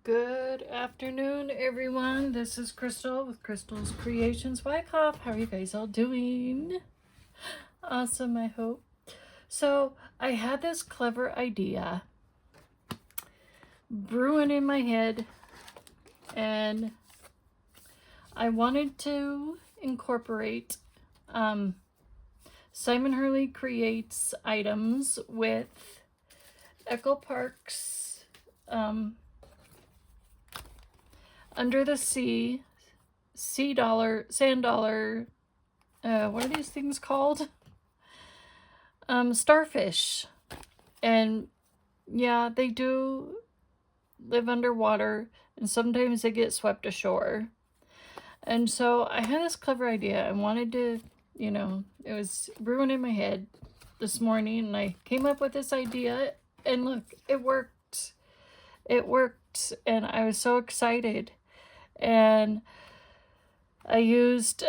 Good afternoon, everyone. This is Crystal with Crystal's Creations Wyckoff. How are you guys all doing? Awesome, I hope. So, I had this clever idea brewing in my head, and I wanted to incorporate Simon Hurley creates items with Echo Park's Under the Sea, Sand Dollar, what are these things called? Starfish. And yeah, they do live underwater, and sometimes they get swept ashore. And so I had this clever idea. I wanted to, it was brewing in my head this morning, and I came up with this idea, and look, it worked. It worked, and I was so excited. And I used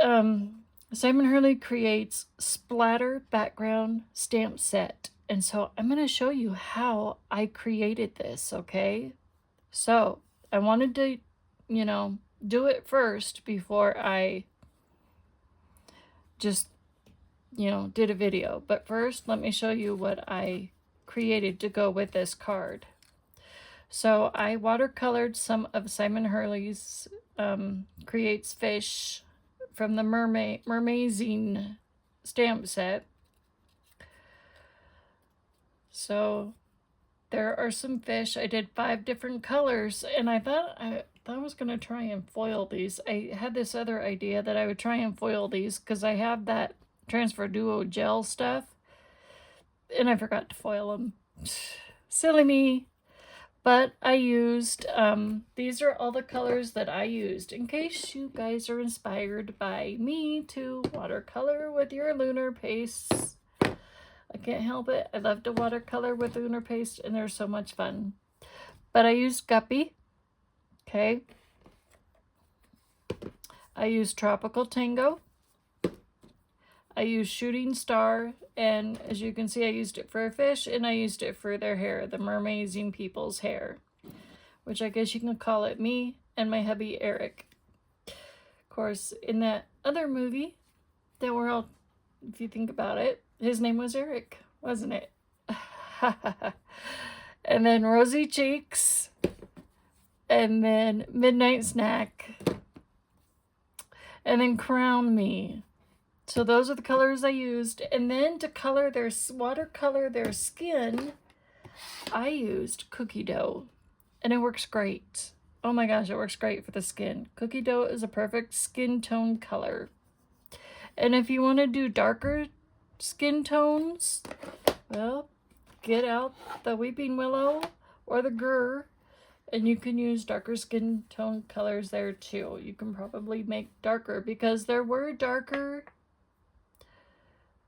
Simon Hurley creates Splatter background stamp set. And so I'm going to show you how I created this, okay? So I wanted to, do it first before I just, did a video. But first, let me show you what I created to go with this card. So I watercolored some of Simon Hurley's Creates Fish from the Mermazing stamp set. So there are some fish. I did 5 different colors, and I thought I was going to try and foil these. I had this other idea that I would try and foil these because I have that Transfer Duo gel stuff, and I forgot to foil them. Silly me. But I used, these are all the colors that I used in case you guys are inspired by me to watercolor with your lunar pastes. I can't help it. I love to watercolor with lunar paste, and they're so much fun. But I used Guppy. Okay. I used Tropical Tango. I used Shooting Star, and as you can see, I used it for a fish, and I used it for their hair, the Mermazing people's hair, which I guess you can call it me and my hubby, Eric. Of course, in that other movie that we're all, if you think about it, his name was Eric, wasn't it? And then Rosy Cheeks, and then Midnight Snack, and then Crown Me. So those are the colors I used. And then to color watercolor their skin, I used cookie dough. And it works great. Oh my gosh, it works great for the skin. Cookie dough is a perfect skin tone color. And if you want to do darker skin tones, well, get out the Weeping Willow or the Gur, and you can use darker skin tone colors there too. You can probably make darker because there were darker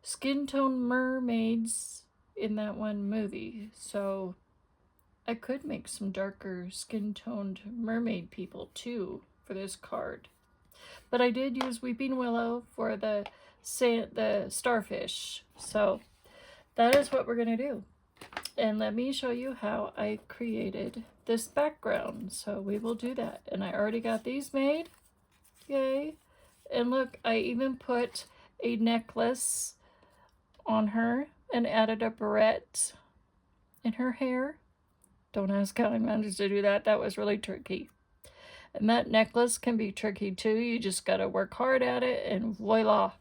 skin tone mermaids in that one movie, so I could make some darker skin toned mermaid people too for this card. But I did use Weeping Willow for the starfish, so that is what we're gonna do. And let me show you how I created this background. So we will do that, and I already got these made. Yay. And look, I even put a necklace on her and added a barrette in her hair. Don't ask how I managed to do that. That was really tricky. And that necklace can be tricky too. You just gotta work hard at it, and voila.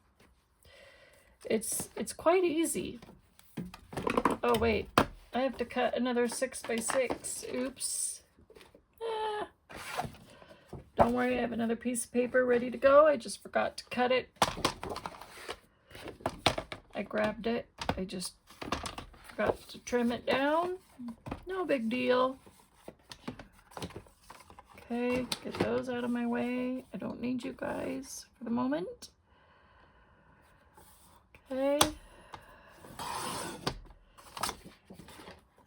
It's quite easy. Oh wait, I have to cut another 6x6. Oops. Don't worry, I have another piece of paper ready to go. I just forgot to cut it. I grabbed it. I just forgot to trim it down. No big deal. Okay, get those out of my way. I don't need you guys for the moment. Okay.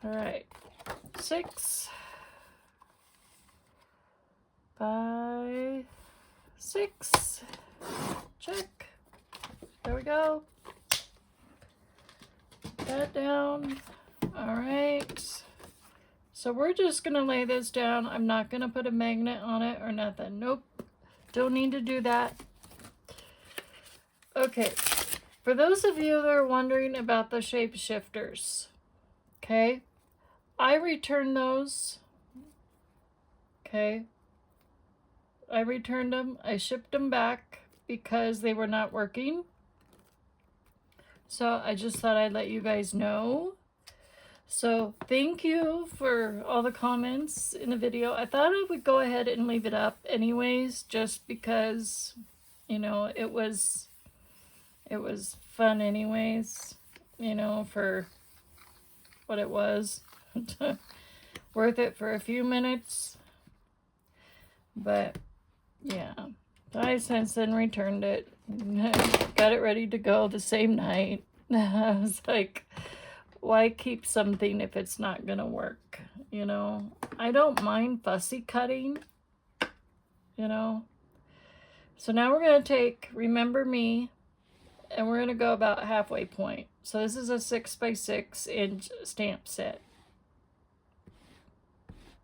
All right. 6 by 6. Check. There we go. That down. All right. So we're just gonna lay this down. I'm not gonna put a magnet on it or nothing. Nope, don't need to do that. Okay, for those of you that are wondering about the shapeshifters, okay, I returned those. Okay, I returned them. I shipped them back because they were not working. So I just thought I'd let you guys know. So thank you for all the comments in the video. I thought I would go ahead and leave it up anyways, just because, you know, it was fun anyways, you know, for what it was. Worth it for a few minutes. But yeah, I since then returned it. Got it ready to go the same night. I was like, why keep something if it's not gonna work? You know, I don't mind fussy cutting, you know. So now we're gonna take Remember Me, and we're gonna go about halfway point. So this is a 6x6 inch stamp set.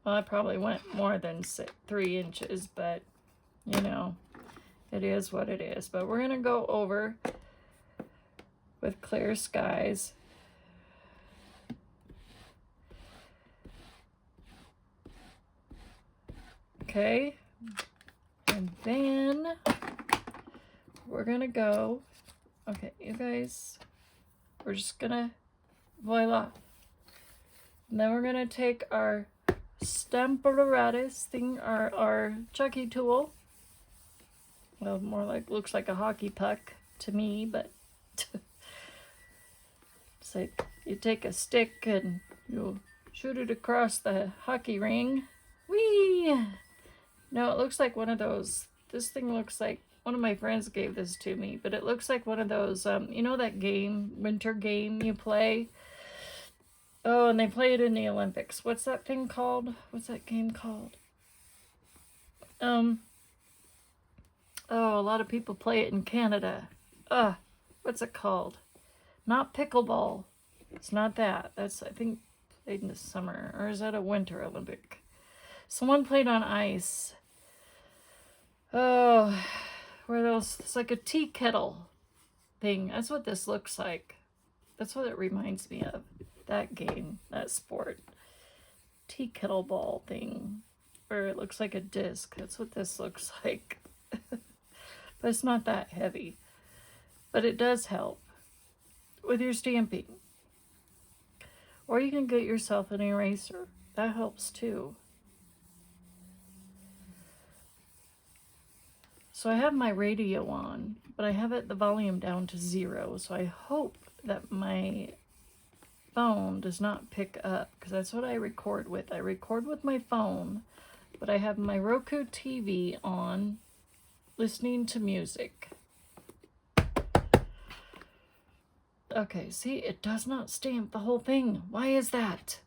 Well, I probably went more than 3 inches, but you know, it is what it is. But we're gonna go over with Clear Skies. Okay, and then we're gonna go, okay, you guys, we're just gonna, voila. And then we're gonna take our Stamparatus thing, our Chucky tool. Well, more like, looks like a hockey puck to me, but it's like you take a stick and you shoot it across the hockey ring. Whee! No, it looks like one of those. This thing looks like, one of my friends gave this to me, but it looks like one of those, you know that game, winter game you play? Oh, and they play it in the Olympics. What's that thing called? What's that game called? Oh, a lot of people play it in Canada. What's it called? Not pickleball. It's not that. That's, I think, played in the summer. Or is that a winter Olympic? Someone played on ice. Oh, where those, it's like a tea kettle thing. That's what this looks like. That's what it reminds me of. That game, that sport. Tea kettle ball thing. Where it looks like a disc. That's what this looks like. But it's not that heavy. But it does help with your stamping. Or you can get yourself an eraser. That helps too. So I have my radio on, but I have the volume down to 0. So I hope that my phone does not pick up, because that's what I record with. I record with my phone, but I have my Roku TV on, listening to music. Okay, see, it does not stamp the whole thing. Why is that?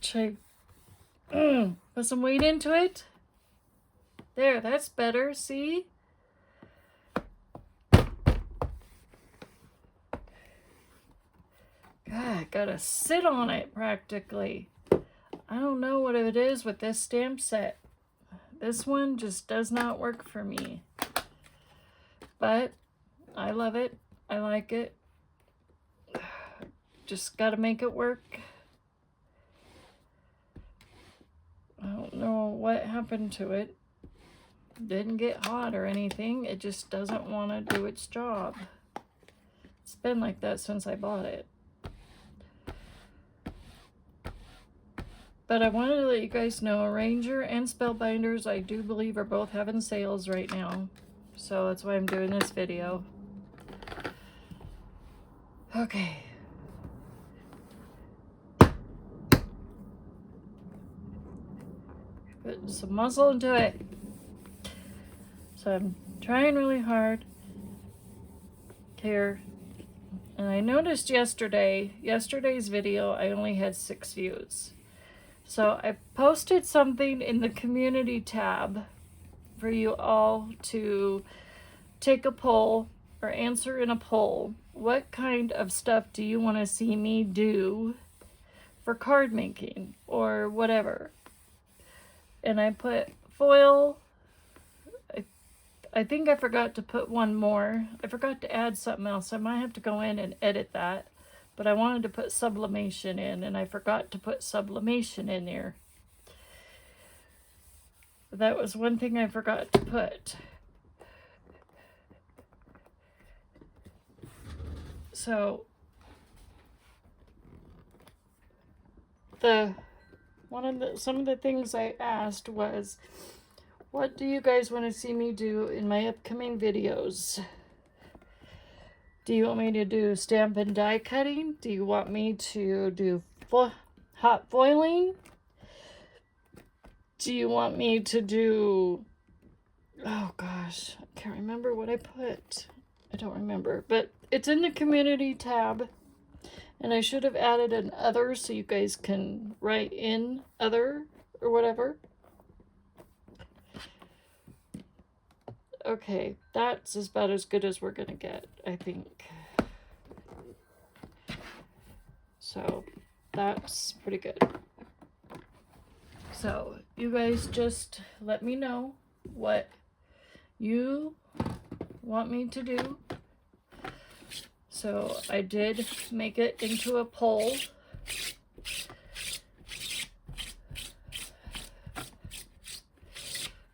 Should I put some weight into it? There, that's better, see? God, gotta sit on it practically. I don't know what it is with this stamp set. This one just does not work for me. But I love it. I like it. Just gotta make it work. I don't know what happened to it. Didn't get hot or anything. It just doesn't want to do its job. It's been like that since I bought it. But I wanted to let you guys know, Ranger and Spellbinders, I do believe, are both having sales right now. So that's why I'm doing this video. Okay. Put some muscle into it. So I'm trying really hard here. And I noticed yesterday's video, I only had 6 views. So I posted something in the community tab for you all to take a poll or answer in a poll. what kind of stuff do you want to see me do for card making or whatever. And I put foil. I think I forgot to put one more. I forgot to add something else. I might have to go in and edit that. But I wanted to put sublimation in, and I forgot to put sublimation in there. That was one thing I forgot to put. So some of the things I asked was, what do you guys want to see me do in my upcoming videos? Do you want me to do stamp and die cutting? Do you want me to do hot foiling? Do you want me to do... Oh gosh, I can't remember what I put. I don't remember, but it's in the community tab. And I should have added an other so you guys can write in other or whatever. Okay, that's about as good as we're going to get, I think. So, that's pretty good. So, you guys just let me know what you want me to do. So, I did make it into a poll.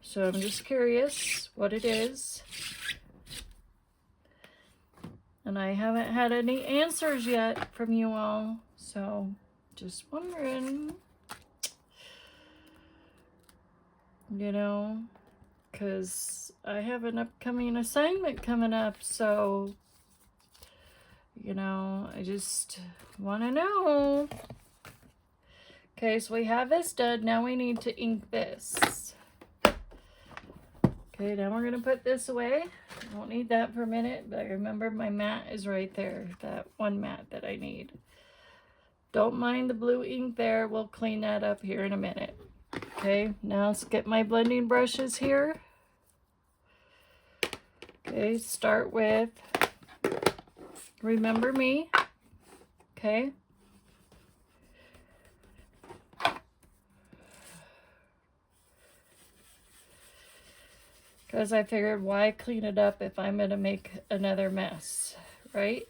So, I'm just curious what it is. And I haven't had any answers yet from you all. So, just wondering. You know, because I have an upcoming assignment coming up. So, you know, I just want to know. Okay, so we have this done. Now we need to ink this. Okay, now we're going to put this away. I won't need that for a minute, but remember my mat is right there. That one mat that I need. Don't mind the blue ink there. We'll clean that up here in a minute. Okay, now let's get my blending brushes here. Okay, start with Remember Me. Okay. Because I figured, why clean it up if I'm going to make another mess, right?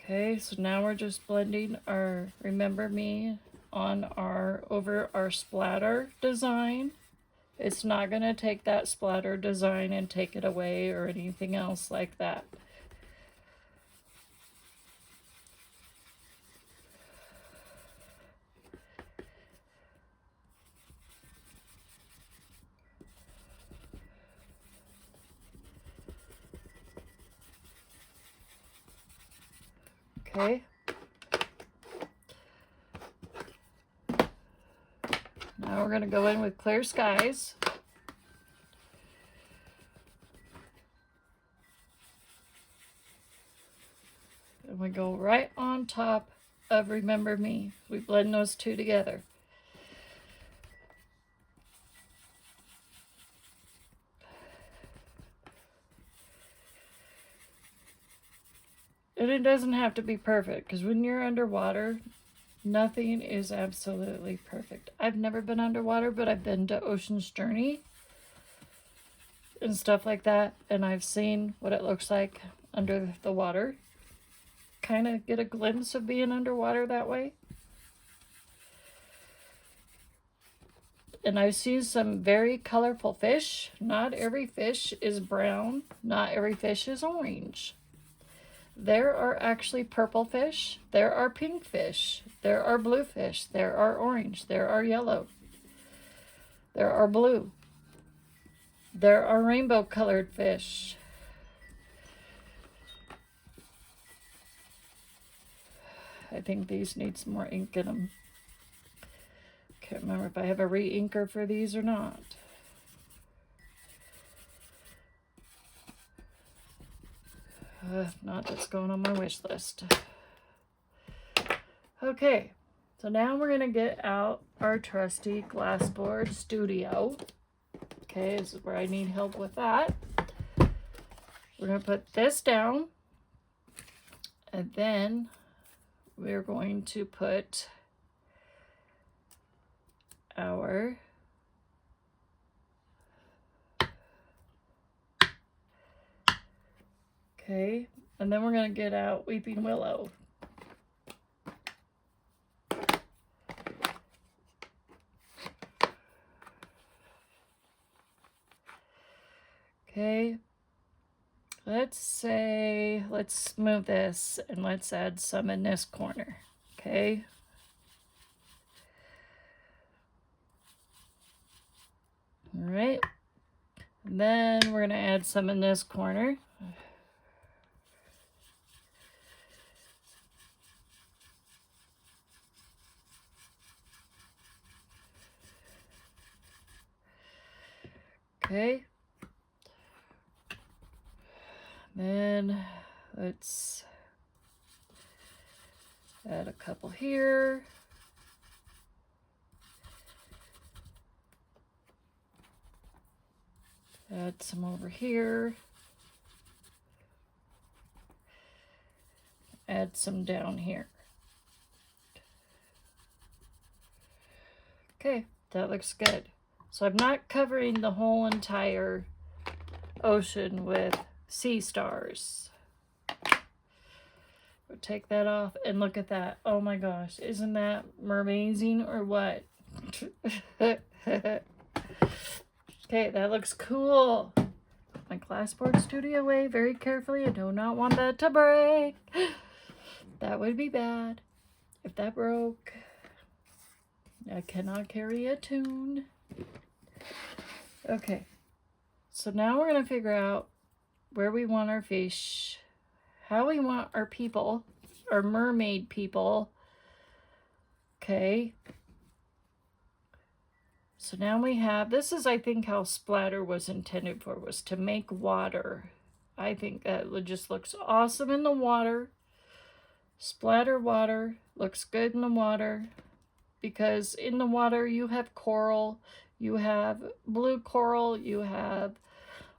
Okay, so now we're just blending our Remember Me on over our splatter design. It's not going to take that splatter design and take it away or anything else like that. Okay. Now we're going to go in with Clear Skies. And we go right on top of Remember Me. We blend those two together. And it doesn't have to be perfect, because when you're underwater, nothing is absolutely perfect. I've never been underwater, but I've been to Ocean's Journey and stuff like that, and I've seen what it looks like under the water. Kind of get a glimpse of being underwater that way. And I've seen some very colorful fish. Not every fish is brown. Not every fish is orange. There are actually purple fish, there are pink fish, there are blue fish, there are orange, there are yellow, there are blue, there are rainbow colored fish. I think these need some more ink in them. Can't remember if I have a re-inker for these or not. If not, that's going on my wish list. Okay, so now we're gonna get out our trusty glassboard studio. Okay, this is where I need help with that. We're gonna put this down, and then we're going to put our okay, and then we're gonna get out Weeping Willow. Okay, let's move this and let's add some in this corner. Okay. All right. And then we're going to add some in this corner. Okay. Then let's add a couple here. Add some over here. Add some down here. Okay, that looks good. So I'm not covering the whole entire ocean with sea stars. We'll take that off and look at that. Oh my gosh, isn't that mermazing or what? Okay, that looks cool. Put my glassboard studio away very carefully. I do not want that to break. That would be bad. If that broke, I cannot carry a tune. Okay, so now we're going to figure out where we want our fish, how we want our people, our mermaid people. Okay. So now we have, this is I think how Splatter was intended for, was to make water. I think that just looks awesome in the water. Splatter water looks good in the water because in the water you have coral, you have blue coral, you have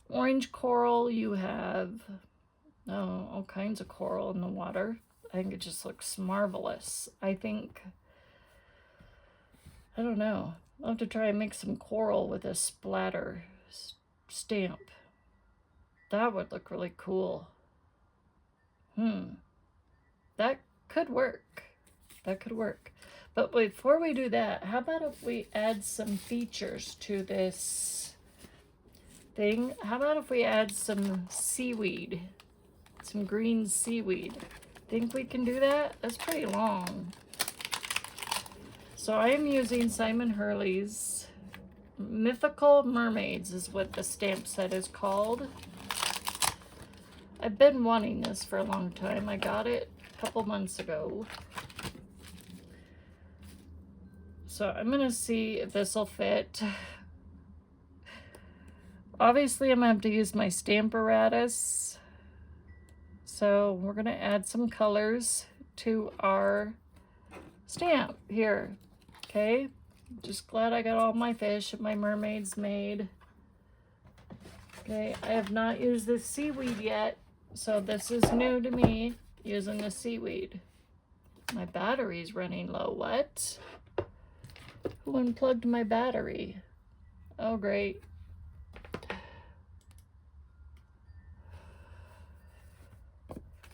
orange coral, you have all kinds of coral in the water. I think it just looks marvelous. I don't know. I'll have to try and make some coral with a Splatter stamp. That would look really cool. That could work. That could work. But before we do that, how about if we add some features to this thing? How about if we add some seaweed? Some green seaweed. Think we can do that? That's pretty long. So I am using Simon Hurley's Mythical Mermaids is what the stamp set is called. I've been wanting this for a long time. I got it a couple months ago. So I'm going to see if this will fit. Obviously, I'm going to have to use my stamp apparatus. So we're going to add some colors to our stamp here. Okay, just glad I got all my fish and my mermaids made. Okay, I have not used this seaweed yet, so this is new to me, using the seaweed. My battery's running low. What? Who unplugged my battery? Oh, great.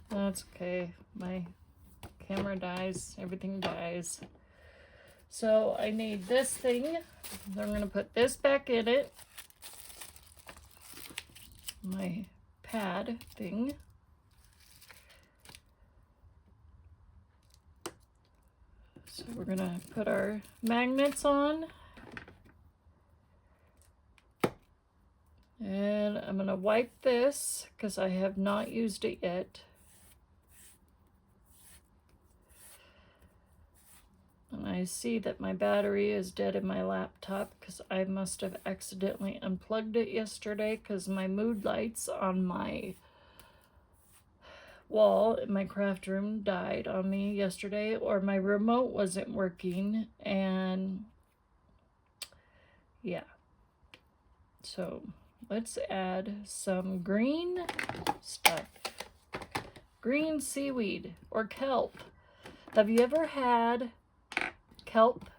That's okay. My camera dies, everything dies. So I need this thing. I'm going to put this back in it. My pad thing. So we're going to put our magnets on. And I'm going to wipe this because I have not used it yet. And I see that my battery is dead in my laptop because I must have accidentally unplugged it yesterday because my mood lights on my wall in my craft room died on me yesterday, or my remote wasn't working, and yeah. So let's add some green stuff. Green seaweed or kelp. Have you ever had kelp?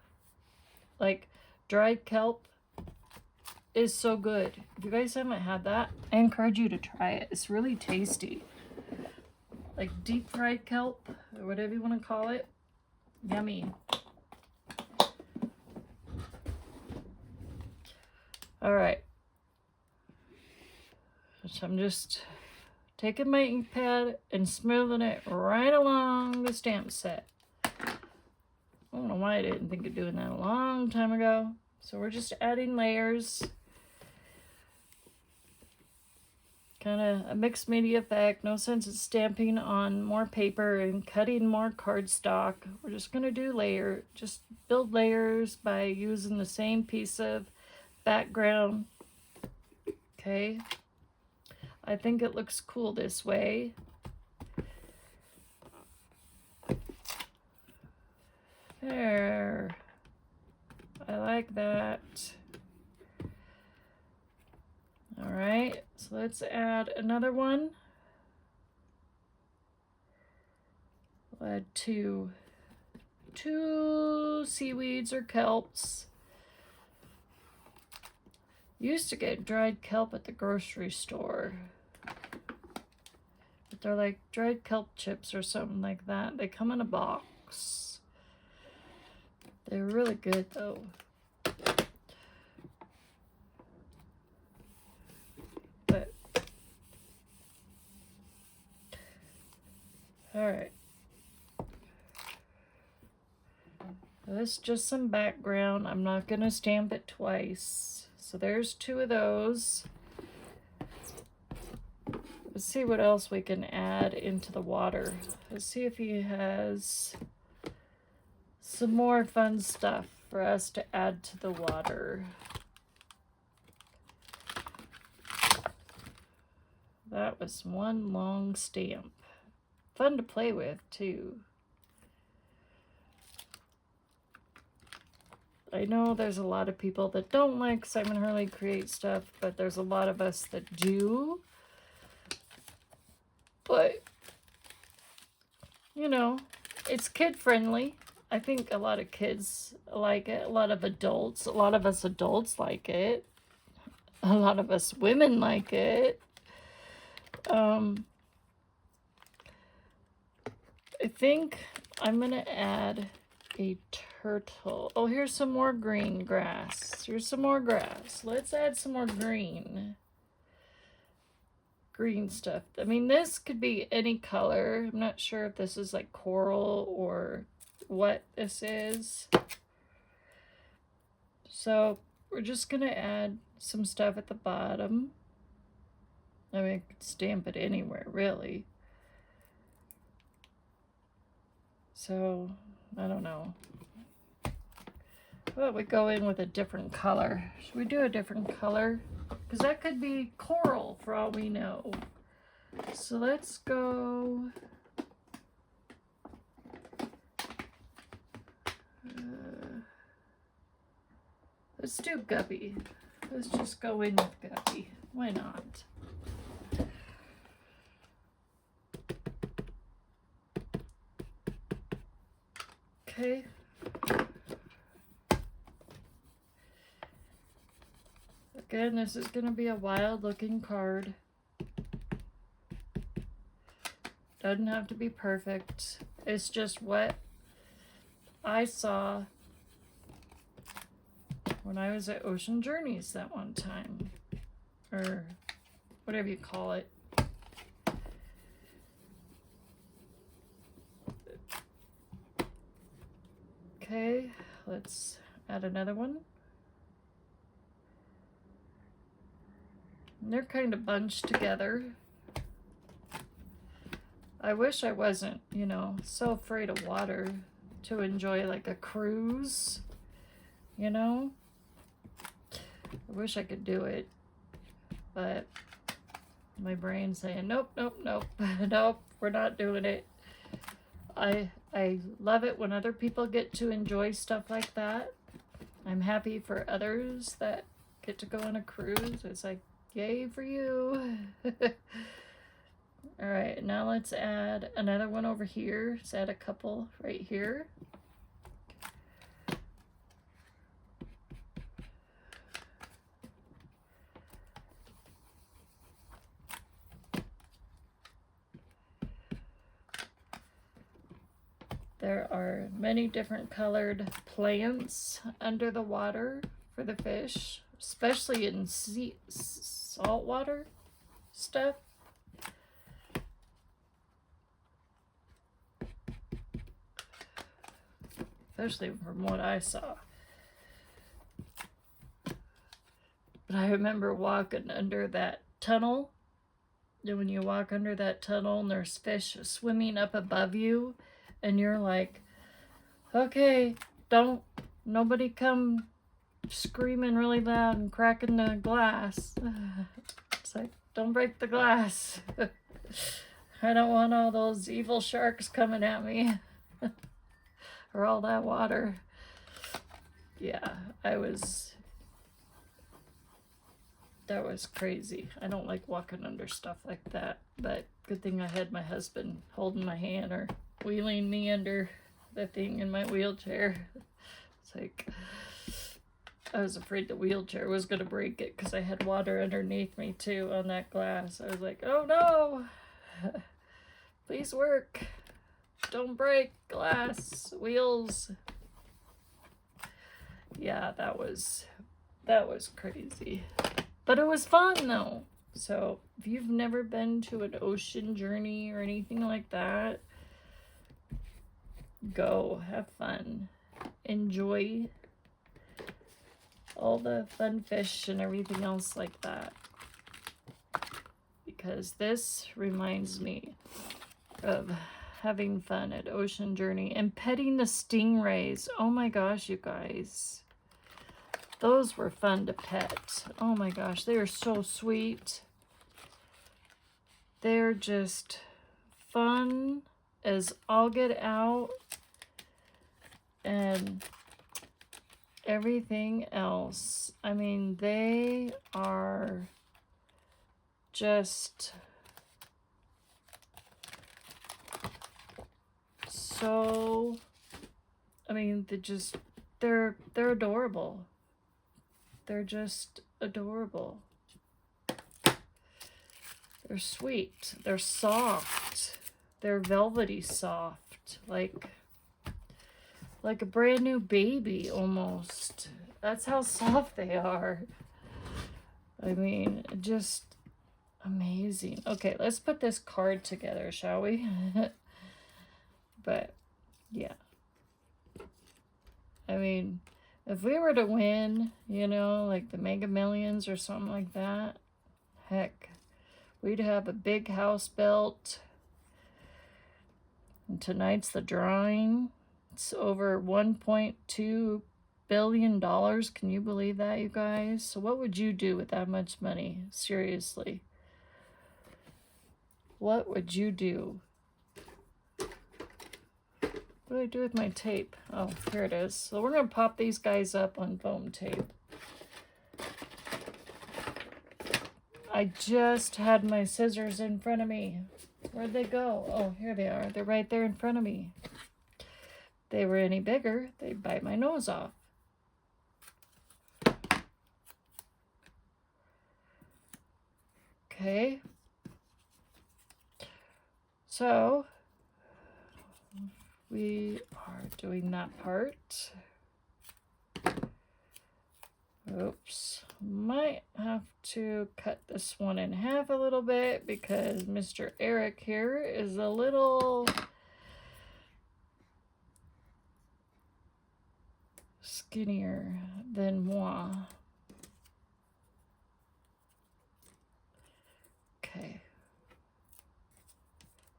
Like dried kelp is so good. If you guys haven't had that, I encourage you to try it. It's really tasty. Like deep fried kelp or whatever you want to call it. Yummy. All right. So I'm just taking my ink pad and smoothing it right along the stamp set. I don't know why I didn't think of doing that a long time ago. So we're just adding layers. Kind of a mixed media effect. No sense in stamping on more paper and cutting more cardstock. We're just going to do just build layers by using the same piece of background. Okay. I think it looks cool this way. There. I like that. All right, so let's add another one. We'll add two seaweeds or kelps. Used to get dried kelp at the grocery store, but they're like dried kelp chips or something like that. They come in a box. They're really good though. But all right. This is just some background. I'm not gonna stamp it twice. So there's two of those. Let's see what else we can add into the water. Let's see if he has some more fun stuff for us to add to the water. That was one long stamp. Fun to play with too. I know there's a lot of people that don't like Simon Hurley create stuff, but there's a lot of us that do. But, you know, it's kid friendly. I think a lot of kids like it. A lot of adults. A lot of us adults like it. A lot of us women like it. I think I'm going to add a turtle. Oh, here's some more green grass. Here's some more grass. Let's add some more green stuff. I mean, this could be any color. I'm not sure if this is like coral or what this is. So we're just gonna add some stuff at the bottom. I mean, I could stamp it anywhere really. So I don't know. Well, we go in with a different color. Should we do a different color? Because that could be coral for all we know. So let's go. Let's do Guppy. Let's just go in with Guppy. Why not? Okay. Again, this is going to be a wild looking card. Doesn't have to be perfect. It's just what I saw when I was at Ocean Journeys that one time. Or whatever you call it. Okay, let's add another one. They're kind of bunched together. I wish I wasn't, you know, so afraid of water to enjoy like a cruise, you know? I wish I could do it, but my brain's saying, nope, nope, nope, nope, We're not doing it. I love it when other people get to enjoy stuff like that. I'm happy for others that get to go on a cruise. It's like, yay for you. All right, now let's add another one over here. Let's add a couple right here. There are many different colored plants under the water for the fish, especially in saltwater stuff. Especially from what I saw. But I remember walking under that tunnel. And when you walk under that tunnel and there's fish swimming up above you, and you're like, okay, nobody come screaming really loud and cracking the glass. It's like, don't break the glass. I don't want all those evil sharks coming at me. Or all that water. Yeah, that was crazy. I don't like walking under stuff like that, but good thing I had my husband holding my hand or wheeling me under the thing in my wheelchair. It's like, I was afraid the wheelchair was going to break it because I had water underneath me too on that glass. I was like, oh no, please work. Don't break glass wheels. Yeah, that was crazy. But it was fun though. So if you've never been to an ocean journey or anything like that, go have fun. Enjoy all the fun fish and everything else like that. Because this reminds me of having fun at Ocean Journey and petting the stingrays. Oh my gosh, you guys. Those were fun to pet. Oh my gosh, they are so sweet. They're just fun as all get out. And everything else. I mean, they are just so, I mean, they're adorable. They're just adorable. They're sweet. They're soft. They're velvety soft. Like a brand new baby almost. That's how soft they are. I mean, just amazing. Okay, let's put this card together, shall we? But yeah. I mean, if we were to win, you know, like the Mega Millions or something like that, heck, we'd have a big house built. And tonight's the drawing. It's over $1.2 billion. Can you believe that, you guys? So what would you do with that much money? Seriously. What would you do? What do I do with my tape? Oh, here it is. So we're going to pop these guys up on foam tape. I just had my scissors in front of me. Where'd they go? Oh, here they are. They're right there in front of me. If they were any bigger, they'd bite my nose off. Okay. So we are doing that part. Oops. Might have to cut this one in half a little bit because Mr. Eric here is a little skinnier than moi. Okay.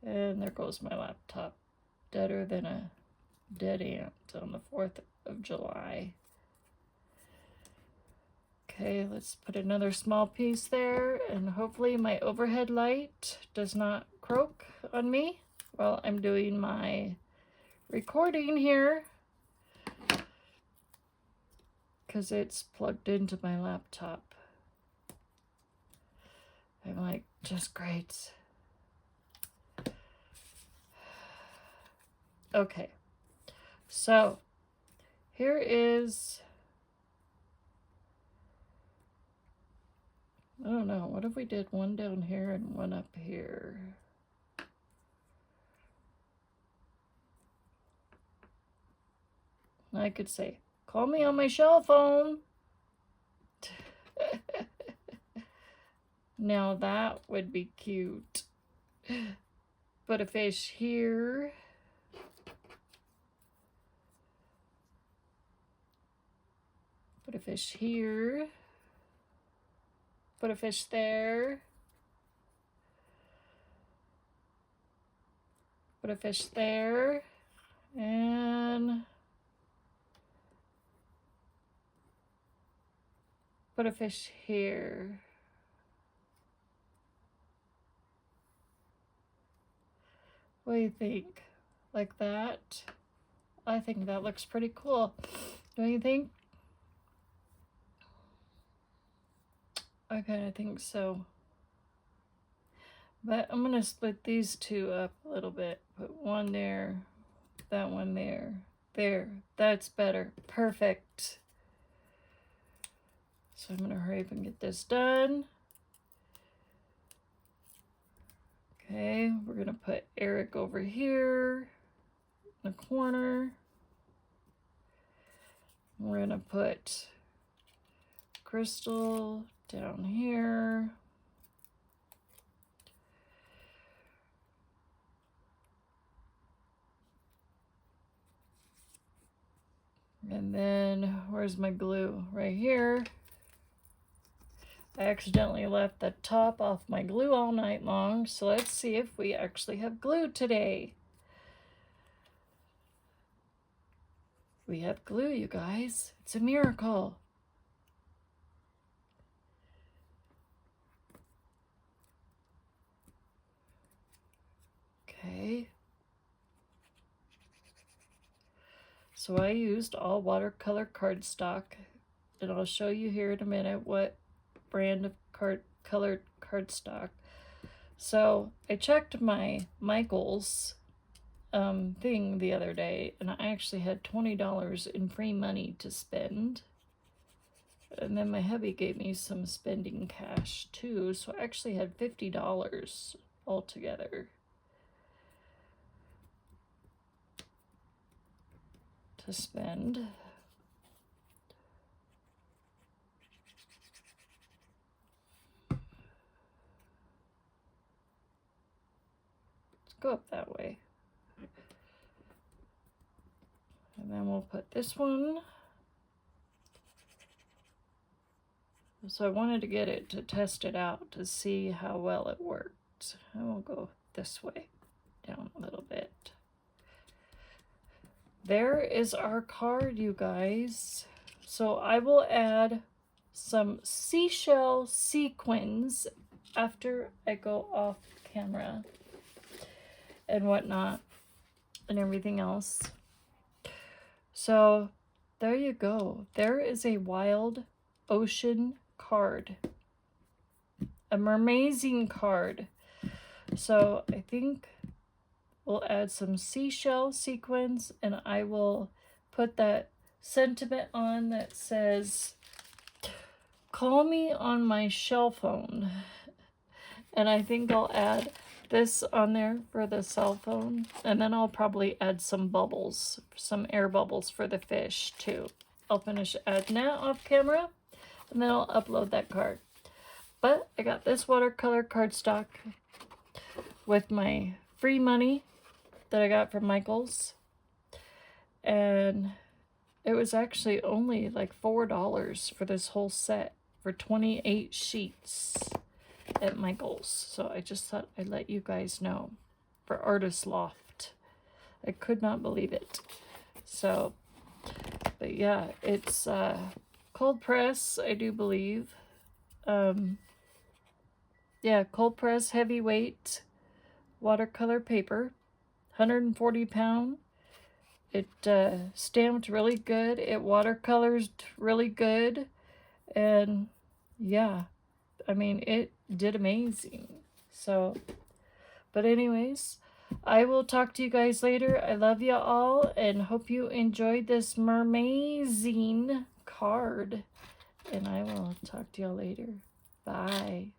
And there goes my laptop. Deader than a dead ant on the 4th of July. Okay, let's put another small piece there, and hopefully my overhead light does not croak on me while I'm doing my recording here, because it's plugged into my laptop. I'm like, just great. Okay, so here is, I don't know, what if we did one down here and one up here? I could say, call me on my cell phone. Now that would be cute. Put a fish here. Put a fish here. Put a fish there. Put a fish there. And put a fish here. What do you think? Like that? I think that looks pretty cool. Don't you think? I kind of think so. But I'm going to split these two up a little bit. Put one there, that one there. There, that's better. Perfect. So I'm going to hurry up and get this done. Okay, we're going to put Eric over here in the corner. We're going to put Crystal down here. And then, where's my glue? Right here. I accidentally left the top off my glue all night long, so let's see if we actually have glue today. We have glue, you guys. It's a miracle. Okay. So I used all watercolor cardstock, and I'll show you here in a minute what brand of colored cardstock. So I checked my Michaels thing the other day, and I actually had $20 in free money to spend. And then my hubby gave me some spending cash too, so I actually had $50 altogether to spend. Let's go up that way. And then we'll put this one. So I wanted to get it to test it out to see how well it worked. I will go this way, down a little bit. There is our card, you guys. So I will add some seashell sequins after I go off camera and whatnot and everything else. So there you go. There is a wild ocean card, a Mermazing card. So I think we'll add some seashell sequins, and I will put that sentiment on that says, call me on my cell phone. And I think I'll add this on there for the cell phone, and then I'll probably add some bubbles, some air bubbles for the fish too. I'll finish adding that off camera, and then I'll upload that card. But I got this watercolor cardstock with my free money that I got from Michaels, and it was actually only like $4 for this whole set for 28 sheets at Michaels. So I just thought I'd let you guys know for Artist Loft. I could not believe it. So, but yeah, it's cold press, I do believe. Yeah, cold press, heavyweight watercolor paper, 140 pound. It stamped really good. It watercolored really good. And yeah, I mean, it did amazing. So, but anyways, I will talk to you guys later. I love you all and hope you enjoyed this Mermazing card. And I will talk to y'all later. Bye.